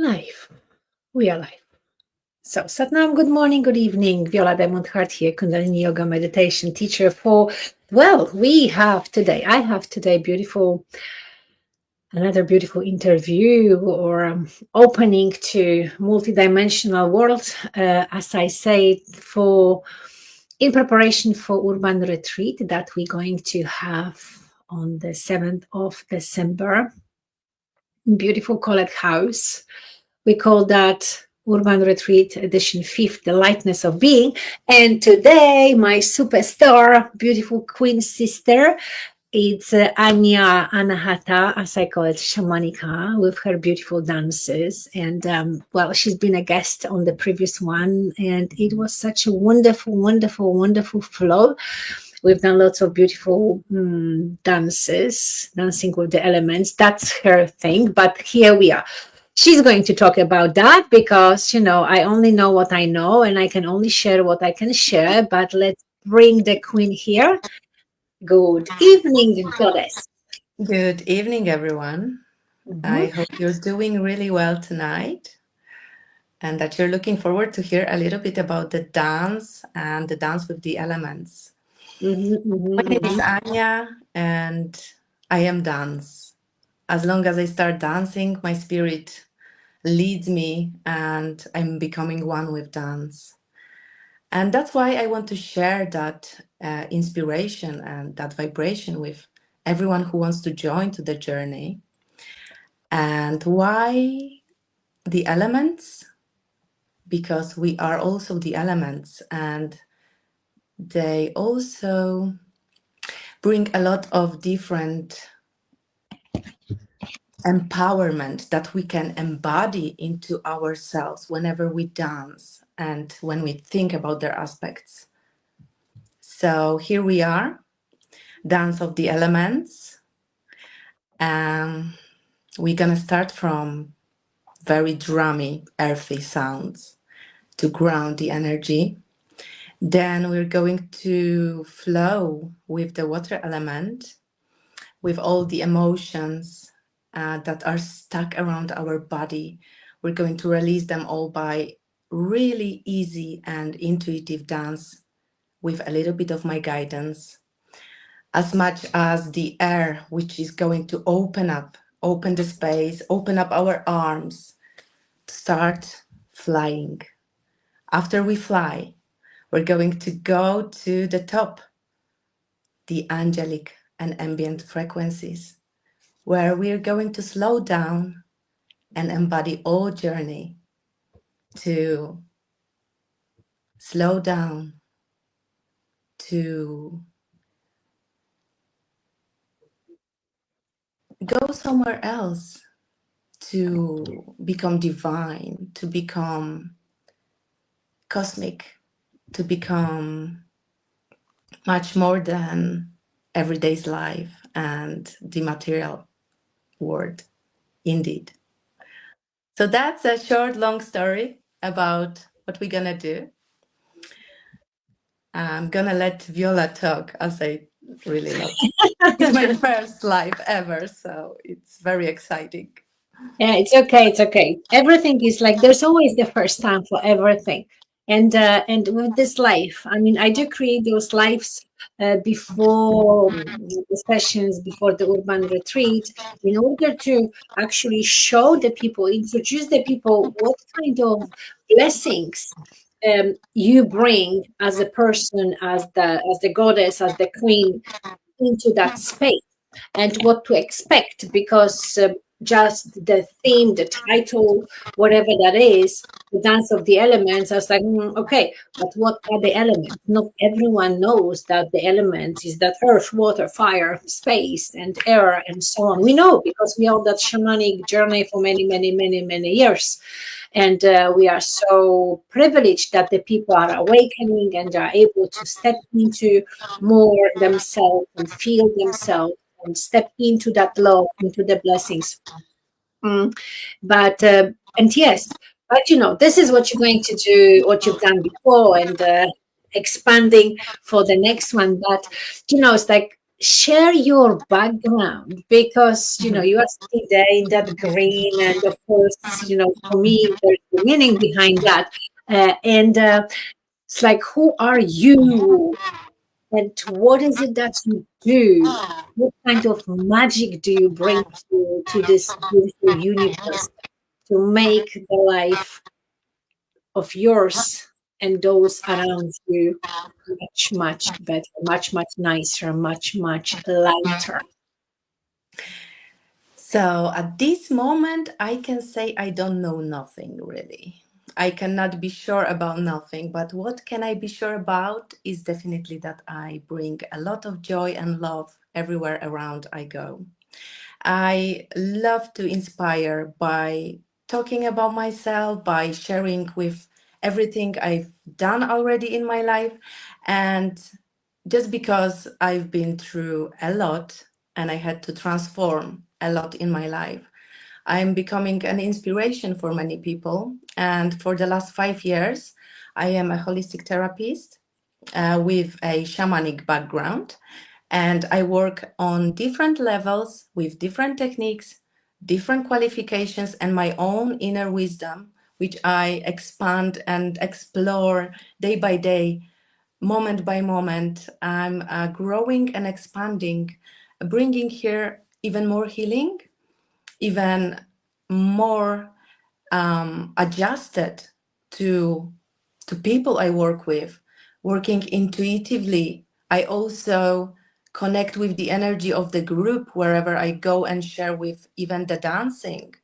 Live. We are live. So, Satnam, good morning, good evening. Viola Diamond Heart here, Kundalini Yoga meditation teacher I have today another beautiful interview or opening to multidimensional world, as I say, in preparation for urban retreat that we're going to have on the 7th of December. Beautiful Colet house. We call that Urban Retreat Edition 5th, the lightness of being. And today, my superstar, beautiful queen sister, it's Anya Anahata, as I call it, Shamanica, with her beautiful dances. And she's been a guest on the previous one, and it was such a wonderful, wonderful, wonderful flow. We've done lots of beautiful dances, dancing with the elements. That's her thing. But here we are. She's going to talk about that because, I only know what I know and I can only share what I can share. But let's bring the queen here. Good evening, goddess. Good evening, everyone. I hope you're doing really well tonight and that you're looking forward to hear a little bit about the dance and the dance with the elements. My name is Anya and I am dance. As long as I start dancing, my spirit leads me and I'm becoming one with dance. And that's why I want to share that inspiration and that vibration with everyone who wants to join to the journey. And why the elements? Because we are also the elements, and they also bring a lot of different empowerment that we can embody into ourselves whenever we dance and when we think about their aspects. So here we are, Dance of the Elements. We're gonna start from very drummy, earthy sounds to ground the energy. Then we're going to flow with the water element, with all the emotions that are stuck around our body. We're going to release them all by really easy and intuitive dance with a little bit of my guidance, as much as the air, which is going to open the space, open up our arms, start flying. After we fly, we're going to go to the top, the angelic and ambient frequencies, where we're going to slow down and embody all journey to slow down, to go somewhere else, to become divine, to become cosmic, to become much more than everyday's life and the material world, indeed. So that's a short, long story about what we're gonna do. I'm gonna let Viola talk, as I really love. It's my first live ever, so it's very exciting. Yeah, it's okay. It's okay. Everything is like there's always the first time for everything, and with this life, I mean, I do create those lives before the sessions, before the urban retreat, in order to actually show the people, introduce the people, what kind of blessings you bring as a person, as the goddess, as the queen into that space and what to expect because just the theme, the title, whatever that is, the dance of the elements, I was like, okay, but what are the elements? Not everyone knows that the elements is that earth, water, fire, space, and air, and so on. We know because we are on that shamanic journey for many, many, many, many years. And we are so privileged that the people are awakening and are able to step into more themselves and feel themselves and step into that love, into the blessings. But and yes, but this is what you're going to do, what you've done before, and expanding for the next one. But it's like share your background, because you are sitting there in that green, and of course, for me there's the meaning behind that. And it's like, who are you, and what is it that you do? What kind of magic do you bring to this beautiful universe to make the life of yours and those around you much, much better, much, much nicer, much, much lighter? So at this moment, I can say I don't know nothing really. I cannot be sure about nothing, but what can I be sure about is definitely that I bring a lot of joy and love everywhere around I go. I love to inspire by talking about myself, by sharing with everything I've done already in my life. And just because I've been through a lot and I had to transform a lot in my life, I'm becoming an inspiration for many people. And for the last 5 years, I am a holistic therapist with a shamanic background. And I work on different levels with different techniques, different qualifications, and my own inner wisdom, which I expand and explore day by day, moment by moment. I'm growing and expanding, bringing here even more healing, even more adjusted to people I work with, working intuitively. I also connect with the energy of the group wherever I go and share with even the dancing.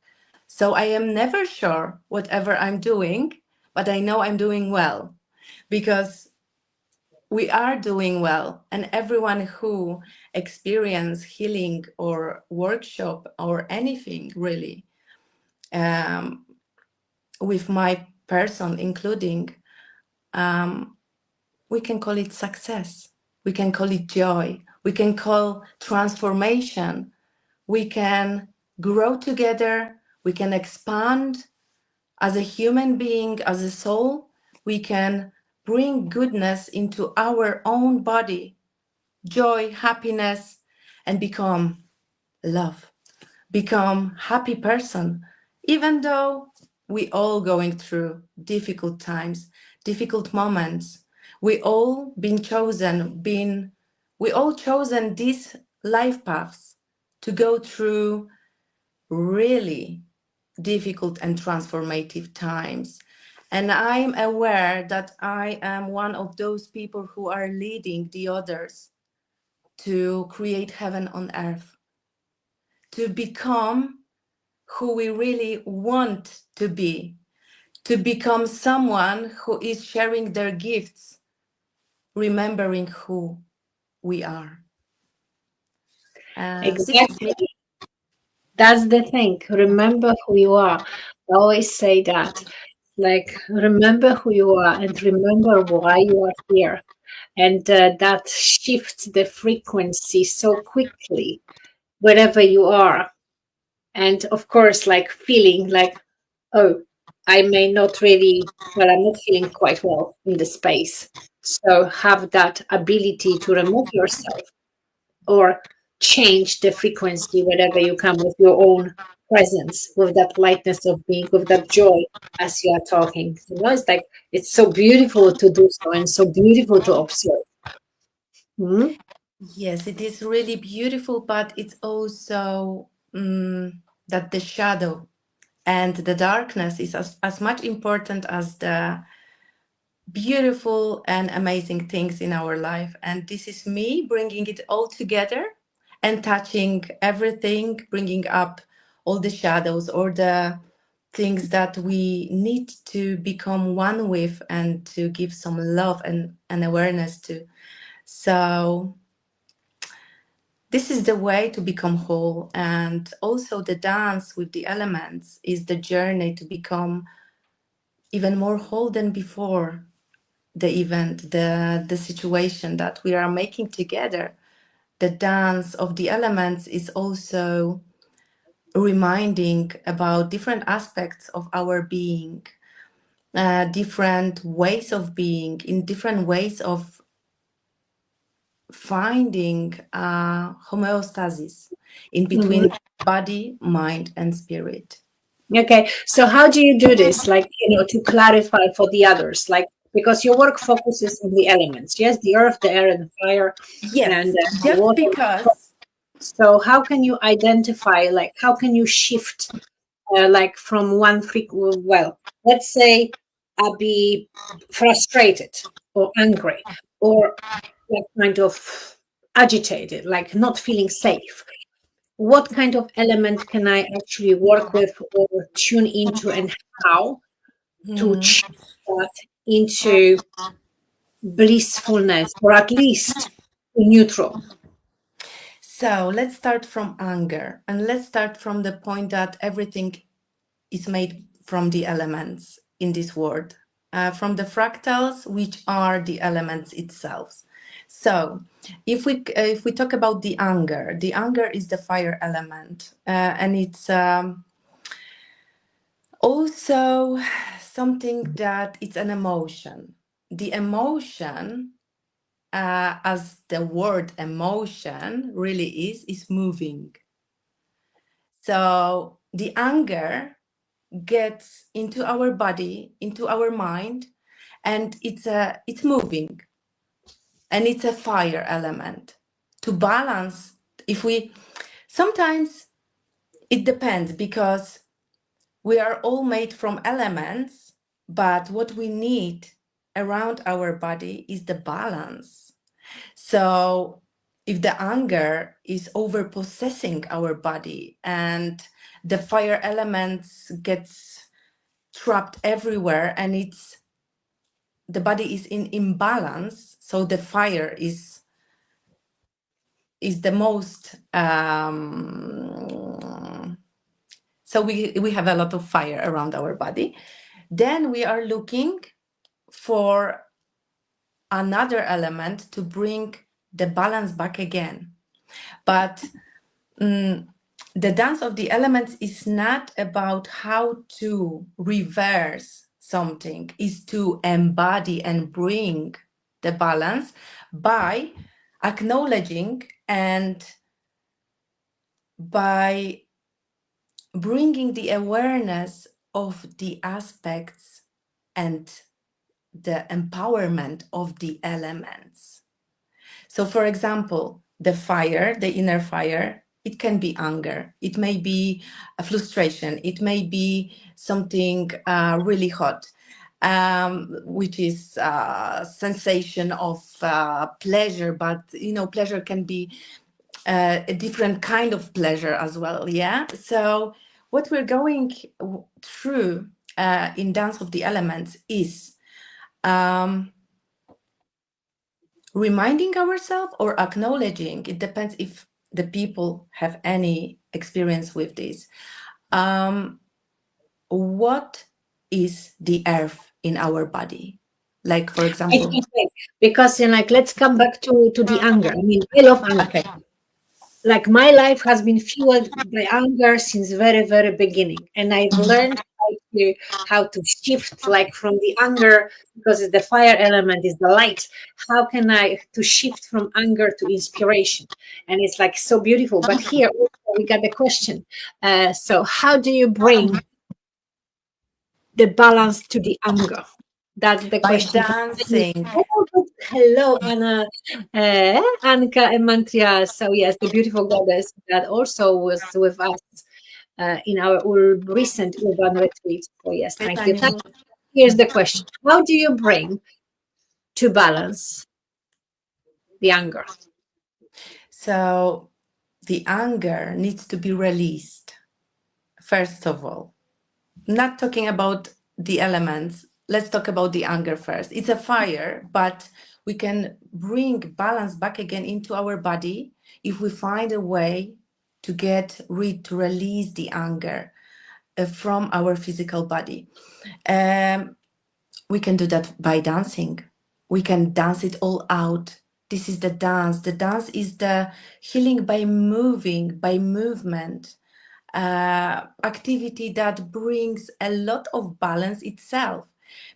So I am never sure whatever I'm doing, but I know I'm doing well because we are doing well, and everyone who experience healing or workshop or anything really um, with my person including, we can call it success, we can call it joy, we can call transformation, we can grow together, we can expand as a human being, as a soul, we can bring goodness into our own body, joy, happiness, and become love, become happy person, even though we all going through difficult times, difficult moments. We all been chosen, been we all chosen these life paths to go through really difficult and transformative times. And I'm aware that I am one of those people who are leading the others to create heaven on earth, to become who we really want to become someone who is sharing their gifts, remembering who we are. This is me. Exactly. That's the thing. Remember who you are. I always say that. Like, remember who you are and remember why you are here. And that shifts the frequency so quickly wherever you are. And of course, like feeling like, oh, I may not really, well, I'm not feeling quite well in the space. So have that ability to remove yourself or change the frequency wherever you come with your own presence, with that lightness of being, with that joy as you are talking. It's like it's so beautiful to do so and so beautiful to observe. Mhm. Yes, it is really beautiful, but it's also that the shadow and the darkness is as much important as the beautiful and amazing things in our life. And this is me bringing it all together and touching everything, bringing up all the shadows or the things that we need to become one with and to give some love and awareness to. So, this is the way to become whole. And also, the dance with the elements is the journey to become even more whole than before the event, the situation that we are making together. The dance of the elements is also reminding about different aspects of our being, different ways of being, in different ways of finding homeostasis in Mhm. between body, mind, and spirit. Okay, so how do you do this? Like, to clarify for the others, like, because your work focuses on the elements, yes, the earth, the air, and the fire, and Yes, the just water. because. So how can you identify, like, how can you shift, like, from one well, let's say I'll be frustrated or angry or like kind of agitated, like not feeling safe. What kind of element can I actually work with or tune into, and how to Mhm. change that into blissfulness, or at least neutral? So let's start from anger, and let's start from the point that everything is made from the elements in this world, from the fractals, which are the elements itself. So, if we talk about the anger is the fire element, and it's also something that it's an emotion. The emotion, as the word emotion really is moving. So the anger gets into our body, into our mind, and it's moving, and it's a fire element. To balance, if we sometimes it depends, because we are all made from elements, but what we need around our body is the balance. So if the anger is over possessing our body and the fire elements gets trapped everywhere, and it's the body is in imbalance, so the fire is the most so we have a lot of fire around our body, then we are looking for another element to bring the balance back again. But the dance of the elements is not about how to reverse something, is to embody and bring the balance by acknowledging and by bringing the awareness of the aspects and the empowerment of the elements. So, for example, the fire, the inner fire, it can be anger, it may be a frustration, it may be something really hot, which is sensation of pleasure. But pleasure can be a different kind of pleasure as well. Yeah. So what we're going through in Dance of the Elements is um, reminding ourselves or acknowledging, it depends if the people have any experience with this, what is the earth in our body, like for example. Okay, because like, let's come back to the anger. I mean, I love anger. Okay. Like, my life has been fueled by anger since very, very beginning, and I've learned how to shift, like, from the anger, because it's the fire element, is the light. How can I to shift from anger to inspiration? And it's like so beautiful. But here also we got the question. So how do you bring the balance to the anger? That's the By question. dancing. Hello, Anna, Anka and Mantria. So yes, the beautiful goddess that also was with us in our recent urban retreat. So yes, thank you. Here's the question: how do you bring to balance the anger? So the anger needs to be released, first of all. Not talking about the elements, let's talk about the anger first. It's a fire, but we can bring balance back again into our body if we find a way to get rid, to release the anger from our physical body. Um, we can do that by dancing. We can dance it all out. This is the dance. The dance is the healing by moving, by movement, activity that brings a lot of balance itself.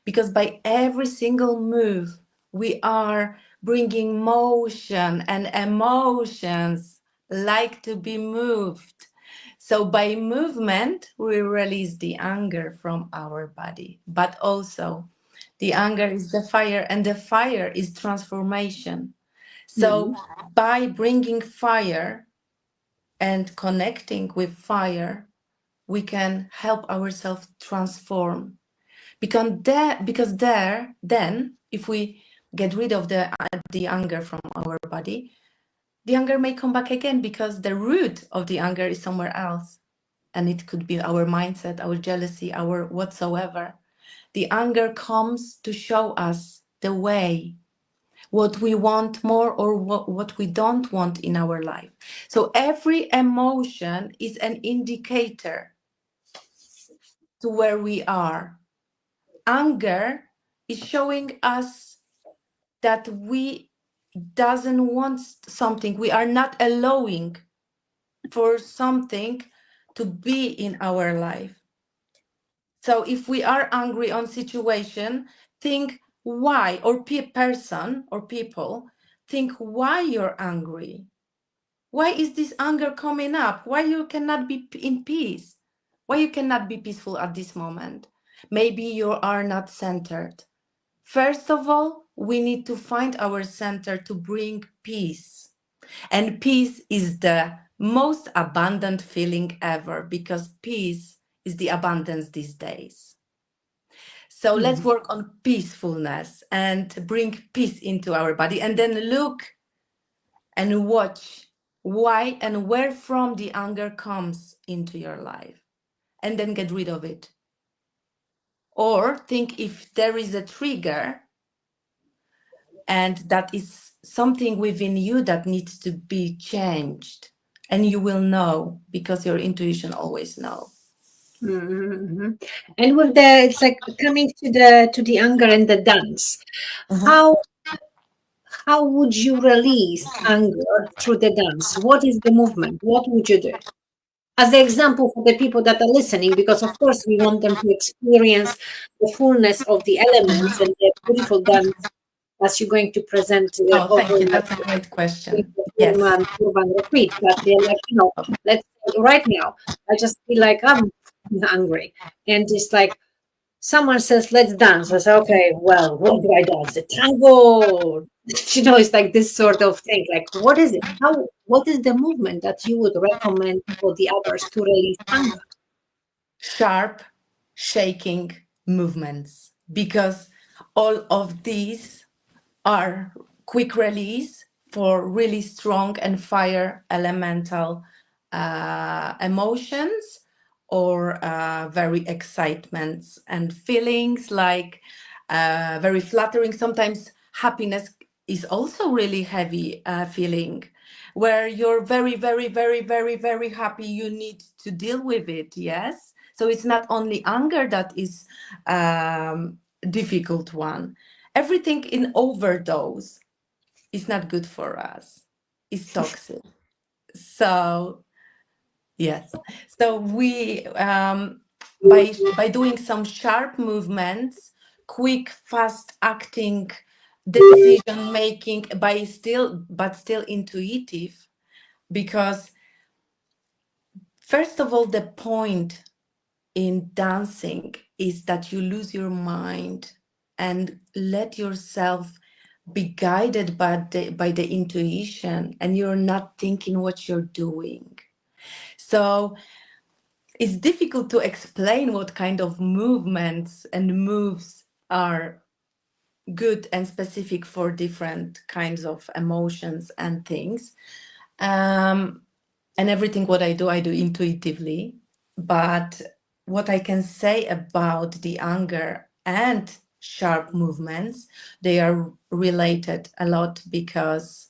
Because by every single move, we are bringing motion, and emotions like to be moved. So by movement, we release the anger from our body, but also the anger is the fire, and the fire is transformation. So Mhm. by bringing fire and connecting with fire, we can help ourselves transform. Because there, then, if we get rid of the anger from our body, the anger may come back again because the root of the anger is somewhere else. And it could be our mindset, our jealousy, our whatsoever. The anger comes to show us the way, what we want more or what we don't want in our life. So every emotion is an indicator to where we are. Anger is showing us that we doesn't want something, we are not allowing for something to be in our life. So if we are angry on situation, think why, or person or people, think why you're angry. Why is this anger coming up? Why you cannot be in peace? Why you cannot be peaceful at this moment? Maybe you are not centered. First of all, we need to find our center to bring peace. And peace is the most abundant feeling ever, because peace is the abundance these days. So let's Mhm. work on peacefulness and bring peace into our body, and then look and watch why and where from the anger comes into your life, and then get rid of it. Or think if there is a trigger and that is something within you that needs to be changed, and you will know because your intuition always know. Mhm. And with the, it's like coming to the anger and the dance. Mhm. How how would you release anger through the dance? What is the movement? What would you do? As the example for the people that are listening, because of course we want them to experience the fullness of the elements and the beautiful dance as you're going to present Oh, over thank you. like That's a great the question. Yes. urban retreat. But they're like, let's say right now, I just feel like I'm angry. And it's like someone says, let's dance. I say, okay, well, what do I dance? The tango. It's like this sort of thing. Like, what is it? What is the movement that you would recommend for the others to release anger? Sharp shaking movements, because all of these are quick release for really strong and fire elemental emotions, or very excitements and feelings, like very flattering. Sometimes happiness is also really heavy feeling, where you're very, very, very, very, very happy. You need to deal with it. Yes. So it's not only anger that is difficult one. Everything in overdose is not good for us. It's toxic. So yes. So we by doing some sharp movements, quick, fast acting, decision making, by still intuitive, because first of all, the point in dancing is that you lose your mind and let yourself be guided by the intuition, and you're not thinking what you're doing. So it's difficult to explain what kind of movements and moves are good and specific for different kinds of emotions and things. um, and everything what I do intuitively. But what I can say about the anger and sharp movements, they are related a lot, because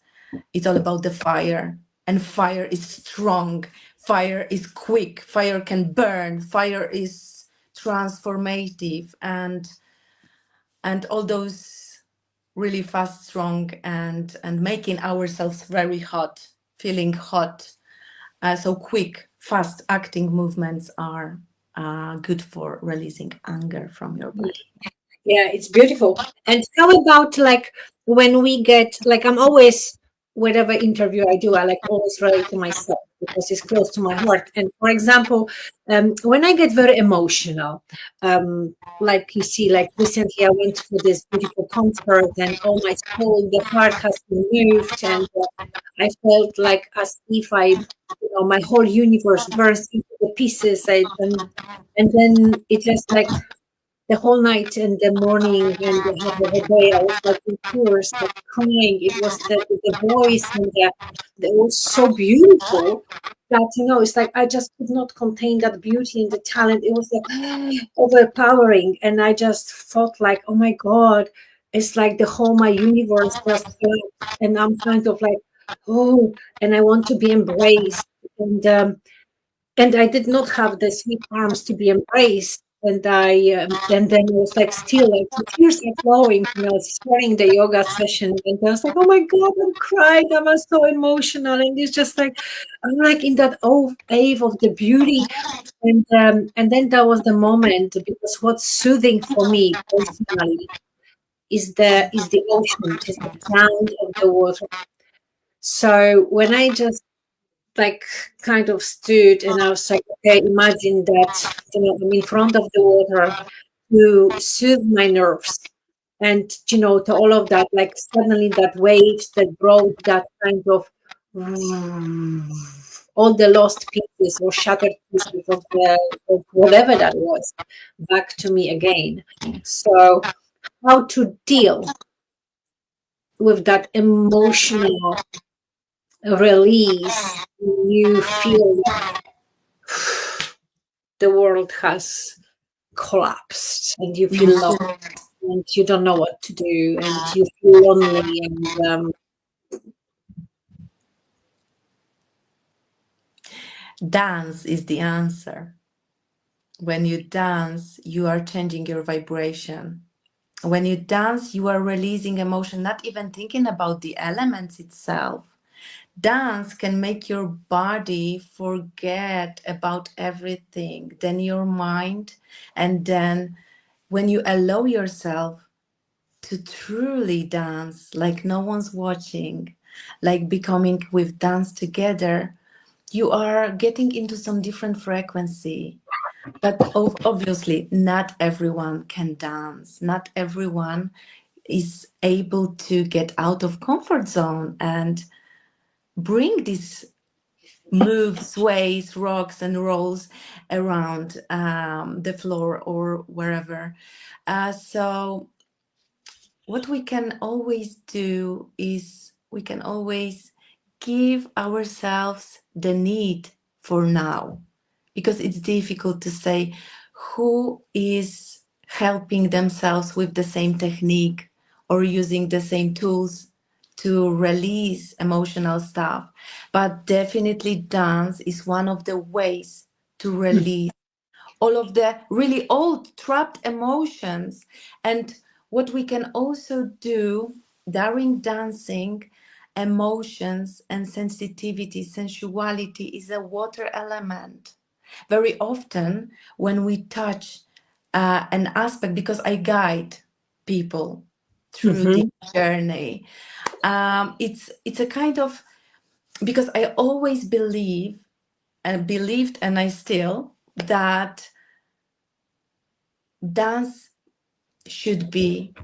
it's all about the fire, and fire is strong, fire is quick, fire can burn, fire is transformative, and all those really fast, strong, and making ourselves very hot, feeling hot. So quick, fast acting movements are good for releasing anger from your body. Yeah, it's beautiful. And how about like when we get like I'm always whatever interview I do, I like always relate to myself because it's close to my heart. And for example, when I get very emotional, like you see, like recently I went for this beautiful concert, and all my soul, the heart has been moved, and I felt like as if my whole universe burst into the pieces. And then it just like the whole night and the morning and the half of the day, I was like in tears, like crying. It was the voice and it was so beautiful that it's like I just could not contain that beauty and the talent. It was like overpowering, and I just felt like, oh my God, it's like the whole my universe just collapsed, and I'm kind of like, oh, and I want to be embraced. And I did not have the sweet arms to be embraced. And then I was like, still, like the tears are flowing. I was starting the yoga session, and I was like, oh my God, I'm crying. I was so emotional. And it's just like, I'm like in that wave of the beauty. And then that was the moment because what's soothing for me personally is the ocean, is the sound of the water. So when I just like kind of stood and I was like, okay, imagine that I'm in front of the water to soothe my nerves. And to all of that, like suddenly that waves that brought that kind of all the lost pieces or shattered pieces of whatever that was back to me again. So how to deal with that emotional release when you feel the world has collapsed and you feel lost and you don't know what to do and you feel lonely and Dance is the answer. When you dance, you are changing your vibration. When you dance, you are releasing emotion, not even thinking about the elements itself. Dance can make your body forget about everything, then your mind, and then when you allow yourself to truly dance like no one's watching, like becoming with dance together, you are getting into some different frequency. But obviously, not everyone can dance. Not everyone is able to get out of comfort zone and bring these moves, sways, rocks, and rolls around the floor or wherever. So what we can always do is we can always give ourselves the need for now, because it's difficult to say who is helping themselves with the same technique or using the same tools to release emotional stuff. But definitely dance is one of the ways to release all of the really old trapped emotions. And what we can also do during dancing, emotions and sensitivity, sensuality is a water element. Very often, when we touch an aspect, because I guide people through the mhm, journey, it's a kind of, because I always believed, and I still, that dance should be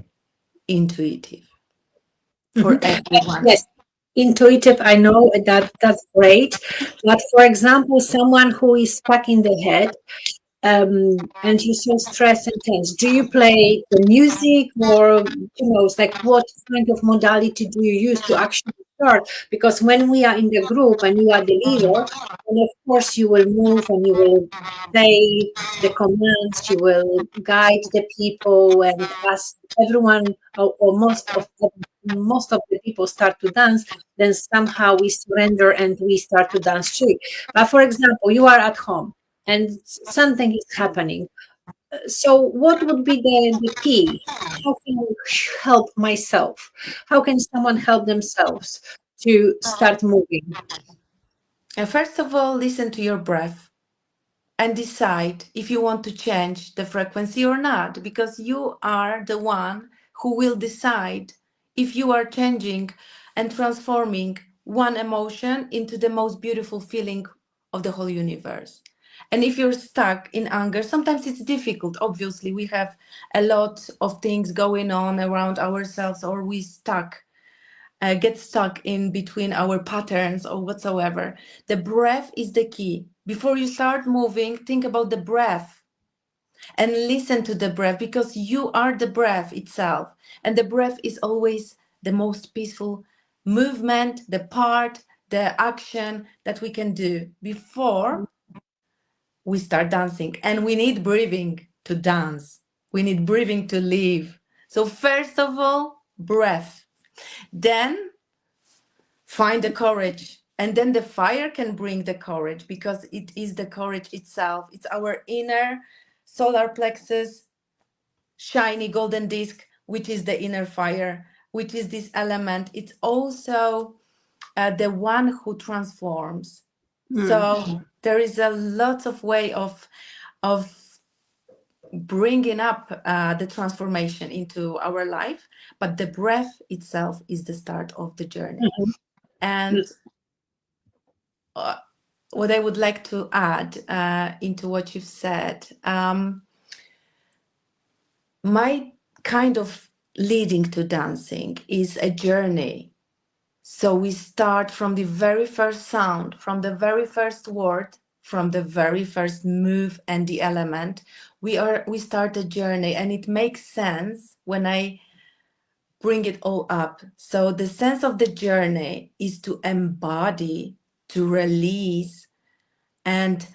intuitive for mhm. everyone. Yes, intuitive. I know that's great. But for example, someone who is stuck in the head, and you're so stressed and tense, do you play the music or it's like what kind of modality do you use to actually start? Because when we are in the group and you are the leader, and of course you will move and you will say the commands, you will guide the people, and as everyone or most of the people start to dance, then somehow we surrender and we start to dance too. But for example, you are at home and something is happening. So, what would be the key? How can I help myself? How can someone help themselves to start moving? And first of all, listen to your breath. and decide if you want to change the frequency or not, because you are the one who will decide if you are changing and transforming one emotion into the most beautiful feeling of the whole universe. And if you're stuck in anger, sometimes it's difficult. Obviously, we have a lot of things going on around ourselves, or we get stuck in between our patterns or whatsoever. The breath is the key. Before you start moving, think about the breath and listen to the breath, because you are the breath itself. And the breath is always the most peaceful movement, the part, the action that we can do before we start dancing. And we need breathing to dance, we need breathing to live. So, first of all, breath. Then find the courage, and then the fire can bring the courage, because it is the courage itself. It's our inner solar plexus, shiny golden disc, which is the inner fire, which is this element. It's also the one who transforms. Mm. So there is a lot of way of bringing up the transformation into our life, but the breath itself is the start of the journey. Mhm. And what I would like to add into what you've said, my kind of leading to dancing is a journey. So we start from the very first sound, from the very first word, from the very first move and the element. We start a journey, and it makes sense when I bring it all up. So the sense of the journey is to embody, to release, and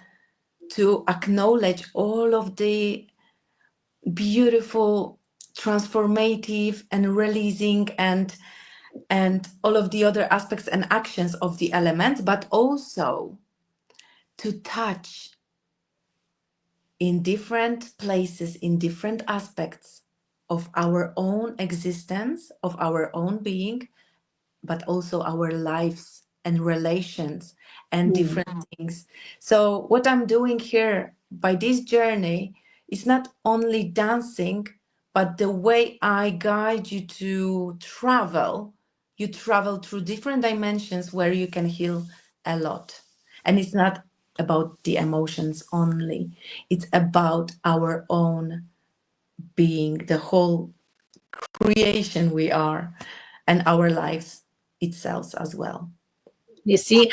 to acknowledge all of the beautiful, transformative, and releasing, and all of the other aspects and actions of the elements, but also to touch in different places, in different aspects of our own existence, of our own being, but also our lives and relations and Mm. different things. So, what I'm doing here by this journey is not only dancing, but the way I guide you to travel. You travel through different dimensions where you can heal a lot. And it's not about the emotions only, it's about our own being, the whole creation we are, and our lives itself as well. You see,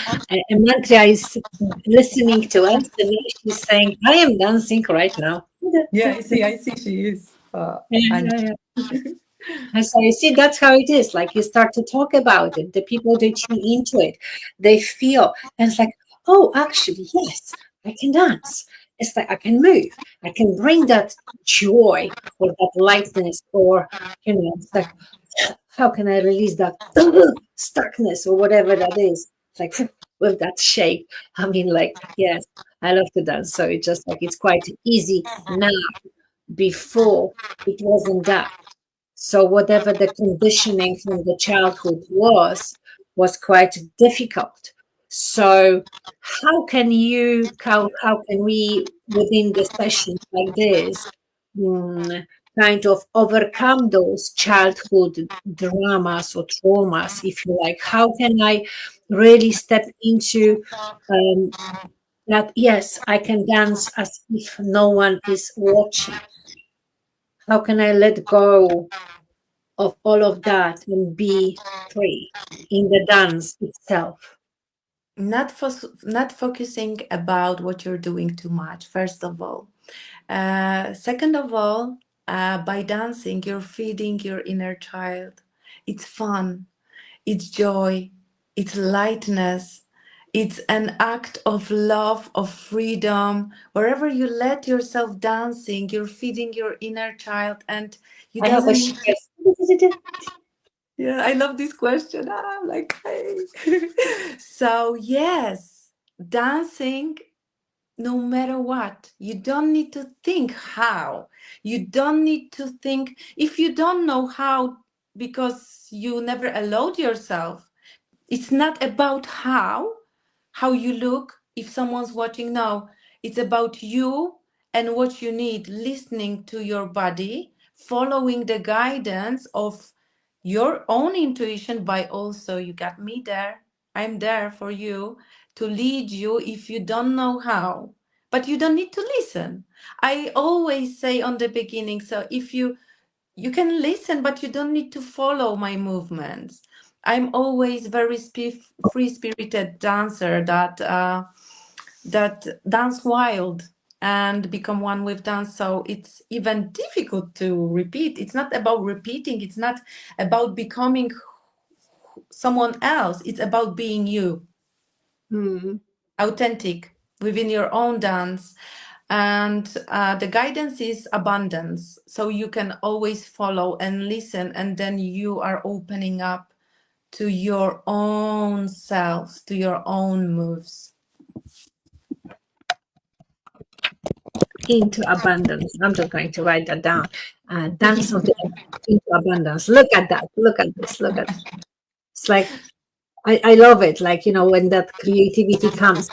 Mantra is listening to us, and now she's saying, "I am dancing right now." Yeah, I see she is. Yeah, And yeah, yeah. And so you see, that's how it is. Like you start to talk about it, the people they tune into it, they feel, and it's like, oh, actually, yes, I can dance. It's like I can move. I can bring that joy or that lightness, or it's like, how can I release that stuckness or whatever that is? It's like with that shake. I mean, like, yes, I love to dance. So it's just like it's quite easy now. Before it wasn't that. So whatever the conditioning from the childhood was quite difficult. So how can we within the sessions like this mm, kind of overcome those childhood dramas or traumas, if you like? How can I really step into um, that? Yes, I can dance as if no one is watching. How can I let go of all of that and be free in the dance itself? not focusing about what you're doing too much, first of all. Second of all, by dancing, you're feeding your inner child. It's fun, it's joy, it's lightness, it's an act of love, of freedom. Wherever you let yourself dancing, you're feeding your inner child, and you I have a doesn't need share. to. Yeah, I love this question. I'm like, hey. So, yes, dancing, no matter what, you don't need to think how. You don't need to think, if you don't know how, because you never allowed yourself. It's not about how you look if someone's watching. No, It's about you and what you need, listening to your body, following the guidance of your own intuition. By also, you got me there, I'm there for you to lead you if you don't know how, but you don't need to listen. I always say on the beginning, so if you can listen, but you don't need to follow my movements. I'm always very free spirited dancer that dance wild and become one with dance. So it's even difficult to repeat. It's not about repeating, it's not about becoming someone else, it's about being you, Mm. authentic within your own dance. And the guidance is abundance, so you can always follow and listen, and then you are opening up to your own selves, to your own moves. Into abundance. I'm just going to write that down. Dance of the into abundance. Look at that. Look at this. Look at it's like I love it. Like, when that creativity comes,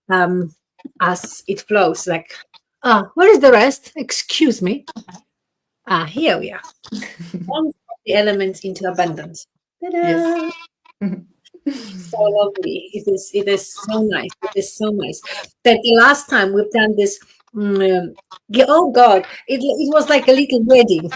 um, as it flows. Like, where is the rest? Excuse me. Here we are. Dance of the elements into abundance. Yes. Ta-da! So lovely. It is. It is so nice. It is so nice. That the last time we've done this. Yeah, oh God! It was like a little wedding.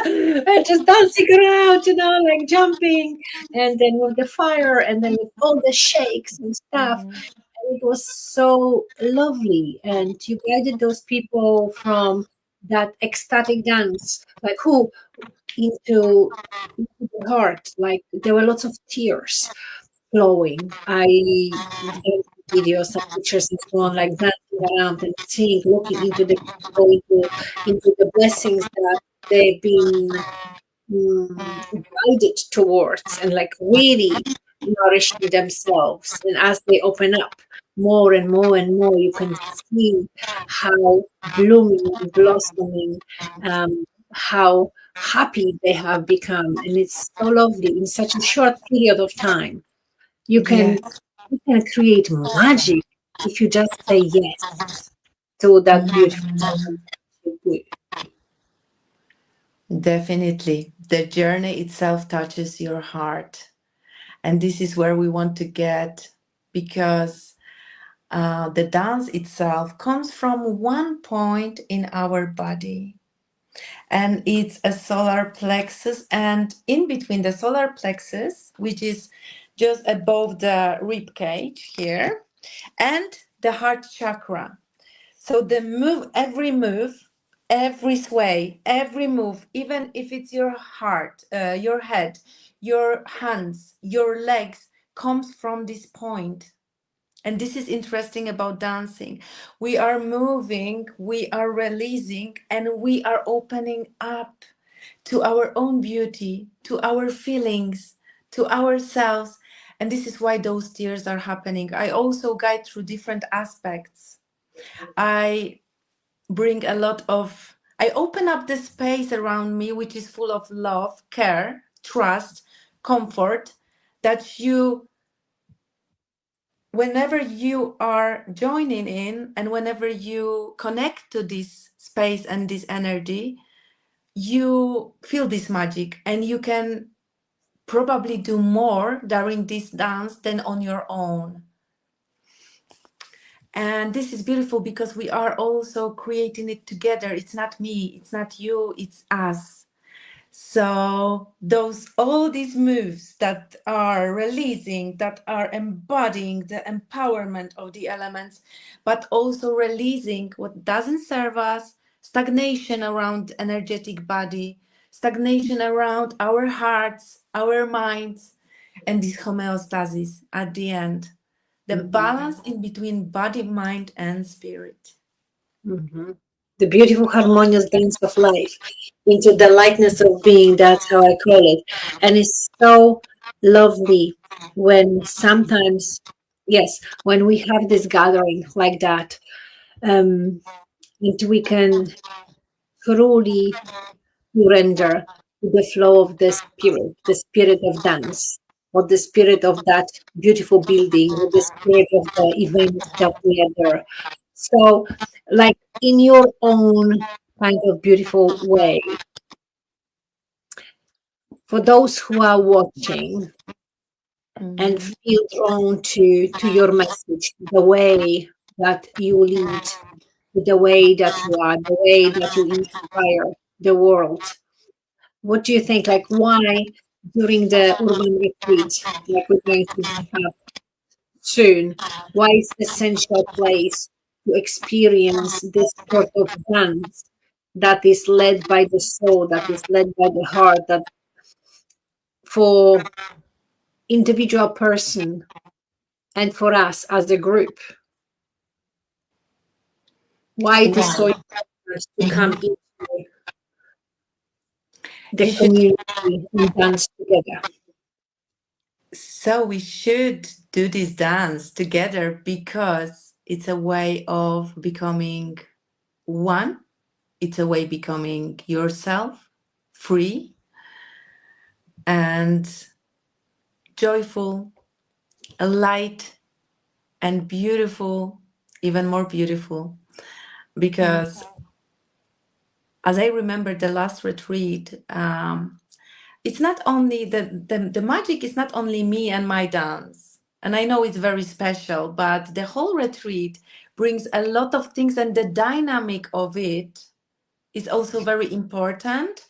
And just dancing around, like jumping, and then with the fire, and then with all the shakes and stuff. Mhm. And it was so lovely. And you guided those people from that ecstatic dance, like who into the heart. Like there were lots of tears flowing. I've done videos and pictures and so on, like dancing around and seeing, looking into the people, into the blessings that they've been guided towards, and like really nourishing themselves. And as they open up more and more and more, you can see how blooming and blossoming, how happy they have become. And it's so lovely in such a short period of time. You can Yes, you can create magic if you just say yes to that beautiful relationship. definitely. The journey itself touches your heart. And this is where we want to get, because the dance itself comes from one point in our body, and it's a solar plexus. And in between the solar plexus, which is just above the rib cage here, and the heart chakra. So the move, every sway, every move, even if it's your heart, your head, your hands, your legs, comes from this point. And this is interesting about dancing. We are moving, we are releasing, and we are opening up to our own beauty, to our feelings, to ourselves. And this is why those tears are happening. I also guide through different aspects. I bring a lot of, I open up the space around me, which is full of love, care, trust, comfort, that you, whenever you are joining in and whenever you connect to this space and this energy, you feel this magic, and you can probably do more during this dance than on your own. And this is beautiful because we are also creating it together. It's not me, it's not you, it's us. So those, all these moves that are releasing, that are embodying the empowerment of the elements, but also releasing what doesn't serve us, stagnation around energetic body, stagnation around our hearts, our minds, and this homeostasis at the end. The Mhm. balance in between body, mind, and spirit. Mhm. The beautiful harmonious dance of life into the lightness of being. That's how I call it. And it's so lovely when sometimes, yes, when we have this gathering like that, and we can truly surrender to the flow of the spirit of dance. or the spirit of that beautiful building, or the spirit of the event that we are there. So, like in your own kind of beautiful way, for those who are watching and Mhm. feel drawn to your message, the way that you lead, the way that you are, the way that you inspire the world. What do you think? Like, why during the urban retreat, like we're going to have soon, why is essential place to experience this sort of dance that is led by the soul, that is led by the heart, that for individual person and for us as a group, why it is so Wow. important to come Mhm. into the You should. community and dance together. So we should do this dance together because it's a way of becoming one. It's a way becoming yourself, free and joyful, light and beautiful, even more beautiful. Mm. Because as I remember the last retreat, it's not only the magic is not only me and my dance. And I know it's very special, but the whole retreat brings a lot of things, and the dynamic of it is also very important,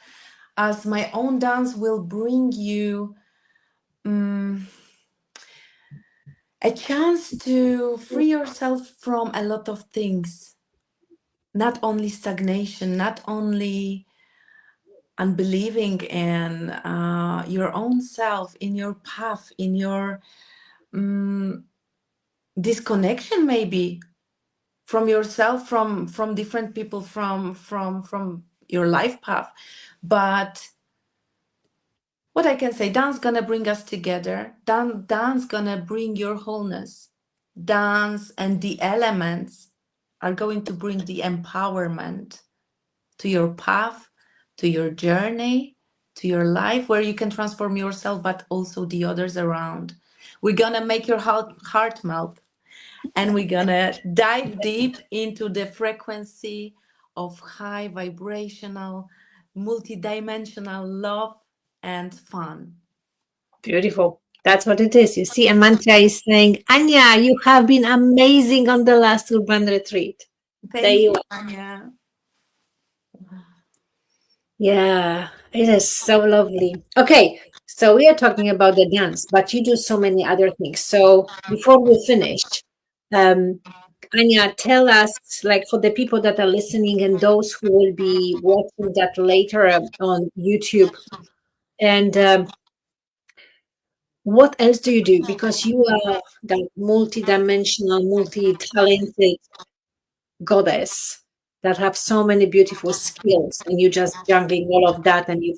as my own dance will bring you um, a chance to free yourself from a lot of things, not only stagnation, not only unbelieving in your own self, in your path, in your disconnection maybe from yourself, from different people, from your life path. But what I can say, dance gonna bring us together. Dance gonna bring your wholeness. Dance and the elements are going to bring the empowerment to your path, to your journey, to your life, where you can transform yourself, but also the others around. We're gonna make your heart melt, and we're gonna dive deep into the frequency of high vibrational, multidimensional love and fun. Beautiful. That's what it is. You see, and mantra is saying, Anya, you have been amazing on the last urban retreat. There Thank you you, are. Anya. Yeah, it is so lovely. Okay, so we are talking about the dance, but you do so many other things. So before we finish, um, Anya, tell us, like for the people that are listening and those who will be watching that later on YouTube, and what else do you do? Because you are that multi-dimensional, multi-talented goddess that have so many beautiful skills, and you just juggling all of that, and you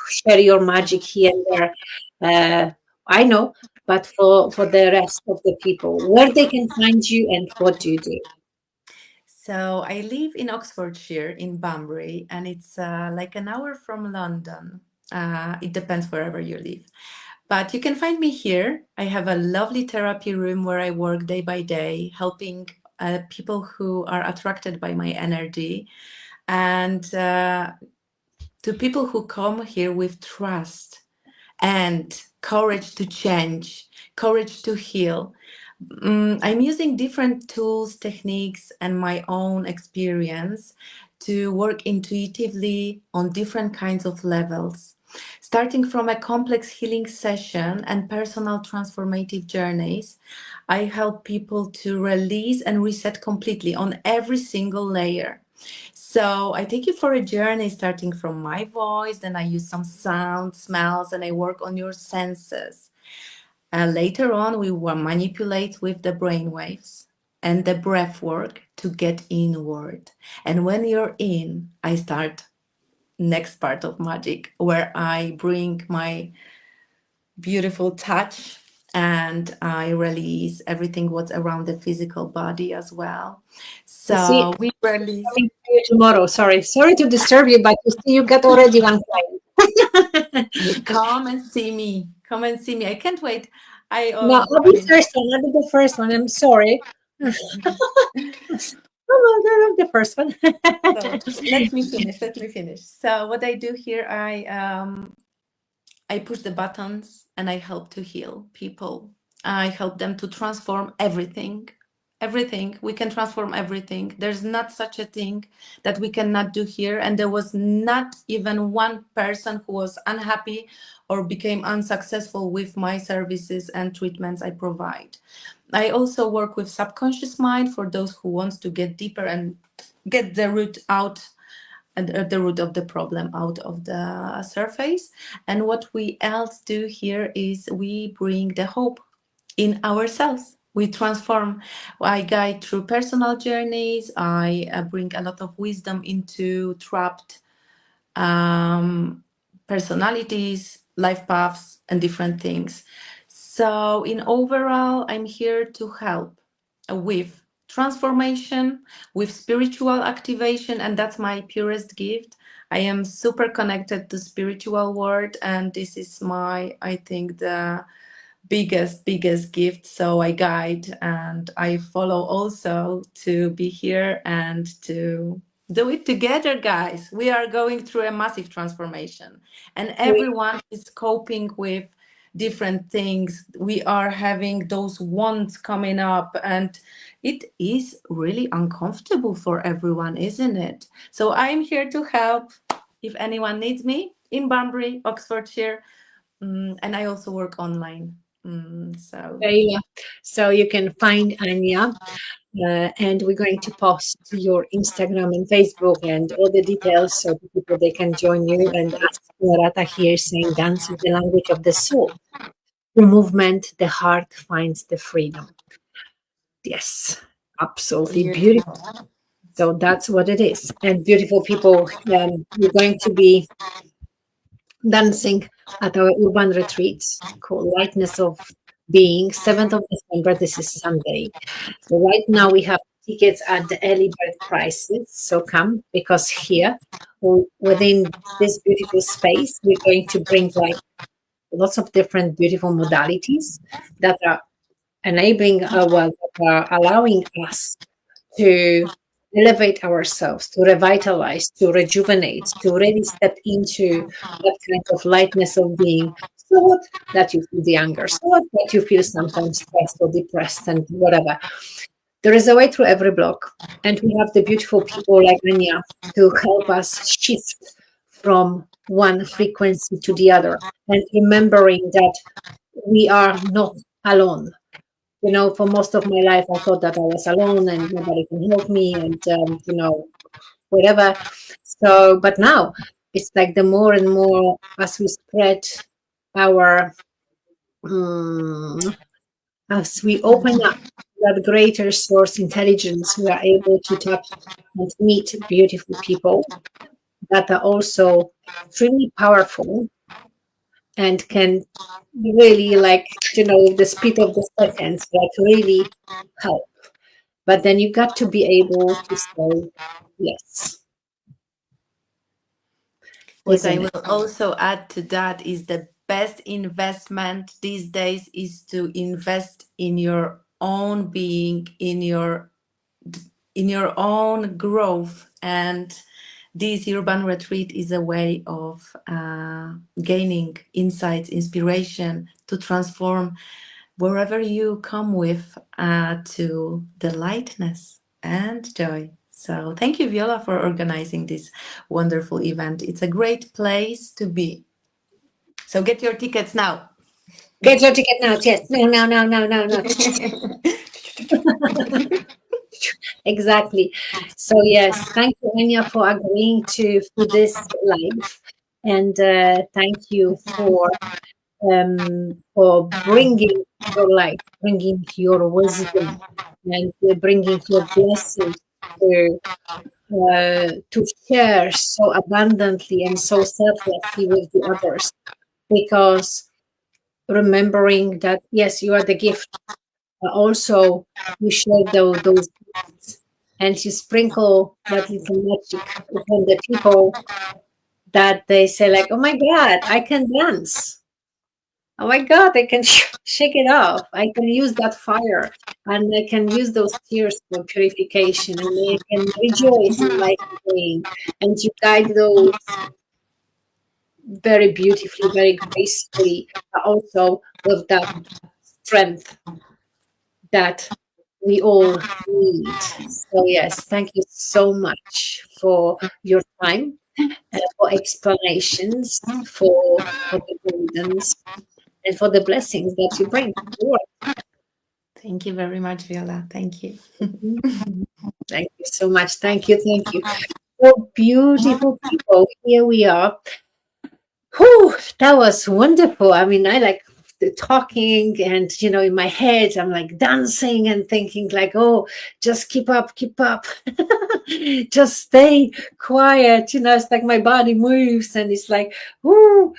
share your magic here and there. I know, but for the rest of the people, where they can find you and what do you do? So I live in Oxfordshire in Banbury, and it's like an hour from London. It depends wherever you live. But you can find me here. I have a lovely therapy room where I work day by day, helping people who are attracted by my energy, and to people who come here with trust and courage to change, courage to heal. I'm using different tools, techniques, and my own experience to work intuitively on different kinds of levels. Starting from a complex healing session and personal transformative journeys, I help people to release and reset completely on every single layer. So I take you for a journey starting from my voice, then I use some sound, smells, and I work on your senses. Later on, we will manipulate with the brain waves and the breath work to get inward. And when you're in, I start next part of magic where I bring my beautiful touch and I release everything what's around the physical body as well. You see, So we release. coming to you tomorrow. Sorry to disturb you, but you see, you got already one client. Come and see me. Come and see me. I can't wait. No, I'll I be mean, first one. I'll be the first one. I'm sorry. I'm the first one. so let me finish. Let me finish. So what I do here, I push the buttons and I help to heal people. I help them to transform everything. Everything. We can transform everything. There's not such a thing that we cannot do here. And there was not even one person who was unhappy or became unsuccessful with my services and treatments I provide. I also work with subconscious mind for those who wants to get deeper and get the root out and the root of the problem out of the surface. And what we else do here is we bring the hope in ourselves. We transform. I guide through personal journeys. I bring a lot of wisdom into trapped um, personalities, life paths, and different things. So, in overall, I'm here to help with transformation, with spiritual activation, and that's my purest gift. I am super connected to spiritual world, and this is my, I think, the biggest gift. So I guide and I follow also to be here and to do it together, guys. We are going through a massive transformation and We everyone is coping with different things. We are having those wants coming up and it is really uncomfortable for everyone, isn't it? So I'm here to help if anyone needs me in Banbury, Oxfordshire. And I also work online. So There you go. So you can find Anya, and we're going to post your Instagram and Facebook and all the details so the people they can join you. And as Narata here saying, dance is the language of the soul. Through movement, the heart finds the freedom. Yes, absolutely beautiful. beautiful. So that's what it is. And beautiful people, we're going to be dancing at our urban retreat called Lightness of Being, 7th of December. This is Sunday. So right now we have tickets at the early bird prices. So come because here within this beautiful space, we're going to bring like lots of different beautiful modalities that are enabling, that are allowing us to elevate ourselves, to revitalize, to rejuvenate, to really step into that kind of lightness of being. So what that you feel the anger, so what that you feel sometimes stressed or depressed and whatever. There is a way through every block, and we have the beautiful people like Anya to help us shift from one frequency to the other, and remembering that we are not alone. For most of my life, I thought that I was alone and nobody can help me, and whatever. So, but now it's like the more and more as we spread our, um, as we open up that greater source intelligence, we are able to tap and meet beautiful people that are also extremely powerful and can really, like, the speed of the seconds, like really help. But then you got to be able to say yes, what I isn't it? will also add to that is the best investment these days is to invest in your own being, in your own growth. And this urban retreat is a way of gaining insights, inspiration to transform wherever you come with to the lightness and joy. So thank you, Viola, for organizing this wonderful event. It's a great place to be. So get your tickets now. Get your ticket now. Yes. No, no, no, no, no, no. Exactly. So yes, thank you, Anya, for agreeing to this live, and thank you for bringing your light, bringing your wisdom, and bringing your blessings to share so abundantly and so selflessly with the others. Because remembering that yes, you are the gift, but also you share those gifts and you sprinkle that little magic upon the people that they say like, oh my God, I can dance. Oh my God, I can shake it off. I can use that fire and I can use those tears for purification and I can rejoice in life again. And you guide those very beautifully, very gracefully, but also with that strength that we all need. So, yes, thank you so much for your time, for explanations, for the guidance, and for the blessings that you bring to the world. Thank you very much, Viola. Thank you. Mhm. Thank you so much. Thank you. Thank you. So beautiful people. Here we are. Whew, that was wonderful. I mean, I like the talking and, in my head, I'm like dancing and thinking like, oh, just keep up, keep up. Just stay quiet. It's like my body moves and it's like, whoo,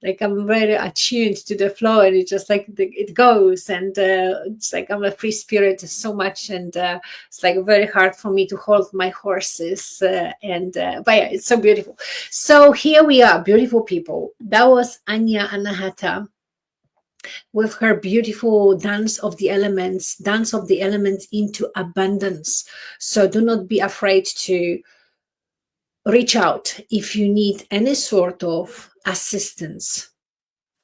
like I'm very attuned to the flow and it just like it goes. And it's like I'm a free spirit so much. And it's like very hard for me to hold my horses. But yeah, it's so beautiful. So here we are, beautiful people. That was Anya Anahata with her beautiful dance of the elements into abundance. So do not be afraid to reach out if you need any sort of assistance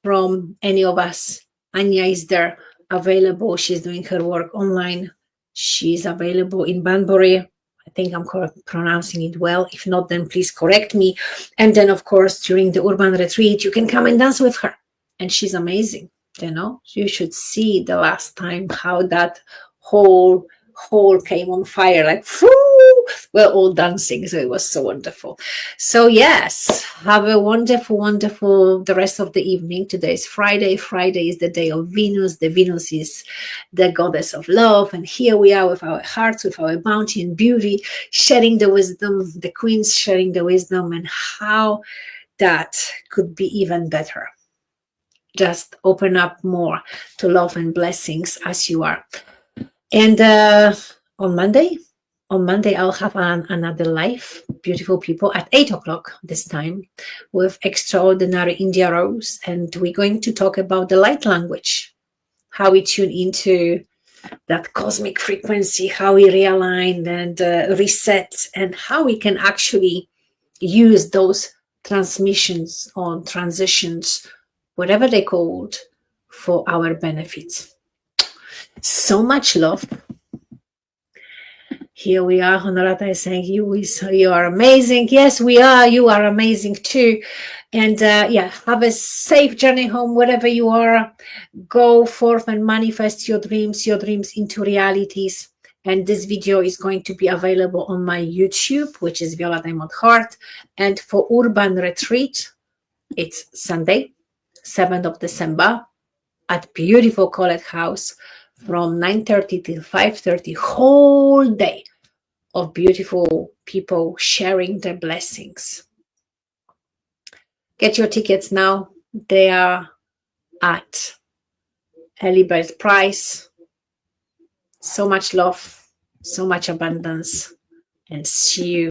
from any of us. Anya is there available. She's doing her work online. She's available in Banbury. I think I'm pronouncing it well. If not, then please correct me. And then, of course, during the urban retreat, you can come and dance with her. And she's amazing. You should see the last time how that whole hall came on fire, like, whoo, we're all dancing. So it was so wonderful. So yes, have a wonderful, wonderful the rest of the evening. Today is Friday. Friday is the day of Venus. The Venus is the goddess of love. And here we are with our hearts, with our bounty and beauty, sharing the wisdom, the queens sharing the wisdom and how that could be even better. Just open up more to love and blessings as you are. And on Monday, I'll have another live, beautiful people at 8 o'clock this time with extraordinary India Rose. And we're going to talk about the light language, how we tune into that cosmic frequency, how we realign and reset, and how we can actually use those transmissions or transitions, whatever they're called, for our benefit. So much love. Here we are. Honorata is saying you are amazing. Yes, we are. You are amazing too. And have a safe journey home wherever you are. Go forth and manifest your dreams into realities. And this video is going to be available on my YouTube, which is Viola Diamond Heart. And for Urban Retreat, it's Sunday, 7th of December at beautiful Colet House from 9:30 till 5:30, whole day of beautiful people sharing their blessings. Get your tickets now. They are at early bird price. So much love, so much abundance, and see you